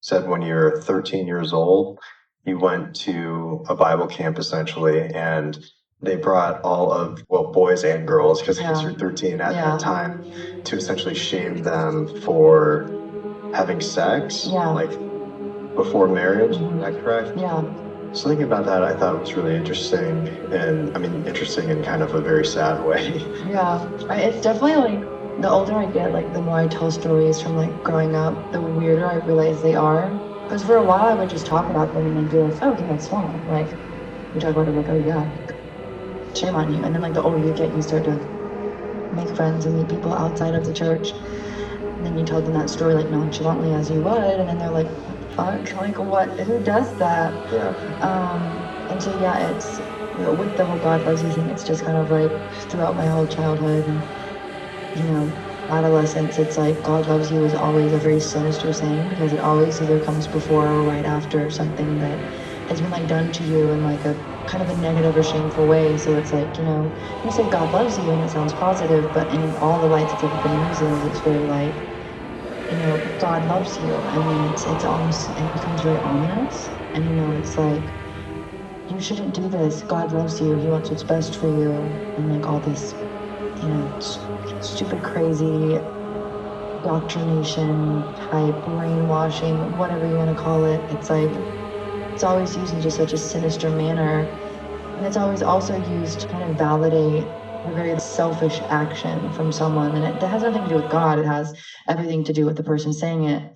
said when you're 13 years old, you went to a Bible camp essentially, and they brought all of, well, boys and girls, because you're 13 at that time, to essentially shame them for having sex, like before marriage. Is that correct? Something about that I thought was really interesting, and I mean, interesting in kind of a very sad way. It's definitely like the older I get, like the more I tell stories from like growing up, the weirder I realize they are. Because for a while I would just talk about them and then be like, oh, okay, that's fine. Like we talk about it like, oh yeah, shame on you. And then like the older you get, you start to make friends and meet people outside of the church. And then you tell them that story like nonchalantly as you would, and then they're like, fuck, like what? Who does that? And so yeah, it's with the whole God loves you thing, it's just kind of like throughout my whole childhood and adolescence, it's like God loves you is always a very sinister saying because it always either comes before or right after something that has been like done to you in like a kind of a negative or shameful way. So it's like, you say God loves you and it sounds positive, but in all the lights it's ever been using, it's very like, God loves you. I mean, it's almost, it becomes very ominous. And it's like, you shouldn't do this. God loves you. He wants what's best for you. And like all this, stupid, crazy indoctrination type, brainwashing, whatever you want to call it. It's like, it's always used in just such a sinister manner. And it's always also used to kind of validate a very selfish action from someone. And it has nothing to do with God. It has everything to do with the person saying it.